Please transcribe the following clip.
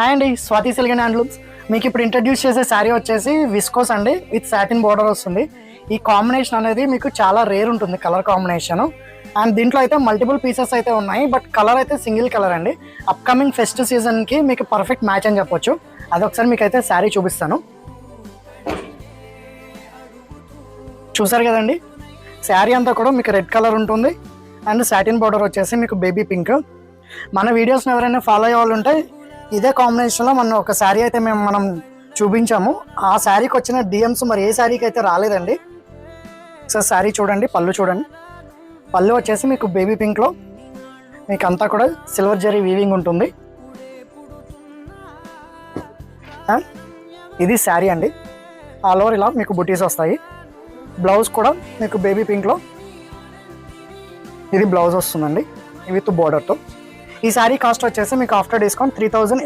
Hi అండి, Swathi silk and handlooms. మీకు ఇప్పుడు ఇంట్రడ్యూస్ చేసే శారీ వచ్చేసి విస్కోస్ అండి, విత్ సాటిన్ బోర్డర్ వస్తుంది. ఈ కాంబినేషన్ అనేది మీకు చాలా రేర్ ఉంటుంది, కలర్ కాంబినేషన్. అండ్ దీంట్లో అయితే మల్టిపుల్ పీసెస్ అయితే ఉన్నాయి, బట్ కలర్ అయితే సింగిల్ కలర్ అండి. అప్కమింగ్ ఫెస్ట్ సీజన్కి మీకు పర్ఫెక్ట్ మ్యాచ్ అని చెప్పొచ్చు. అదొకసారి మీకు అయితే శారీ చూపిస్తాను. చూసారు కదండి, శారీ అంతా కూడా మీకు రెడ్ కలర్ ఉంటుంది అండ్ సాటిన్ బోర్డర్ వచ్చేసి మీకు బేబీ పింక్. మన వీడియోస్ని ఎవరైనా ఫాలో అయ్యే వాళ్ళు ఉంటే ఇదే కాంబినేషన్లో ఒక శారీ అయితే మనం చూపించాము. ఆ శారీకి వచ్చిన డిఎమ్స్ మరి ఏ శారీకి అయితే రాలేదండి. సార్ శారీ చూడండి, పళ్ళు చూడండి. పళ్ళు వచ్చేసి మీకు బేబీ పింక్లో మీకు అంతా కూడా సిల్వర్ జరీ వీవింగ్ ఉంటుంది. ఇది శారీ అండి, ఆల్ ఓవర్ ఇలా మీకు బుటీస్ వస్తాయి. బ్లౌజ్ కూడా మీకు బేబీ పింక్లో ఇది బ్లౌజ్ వస్తుందండి విత్ బోర్డర్తో. ఈ శారీ కాస్ట్ వచ్చేసి మీకు ఆఫ్టర్ డిస్కౌంట్ 3000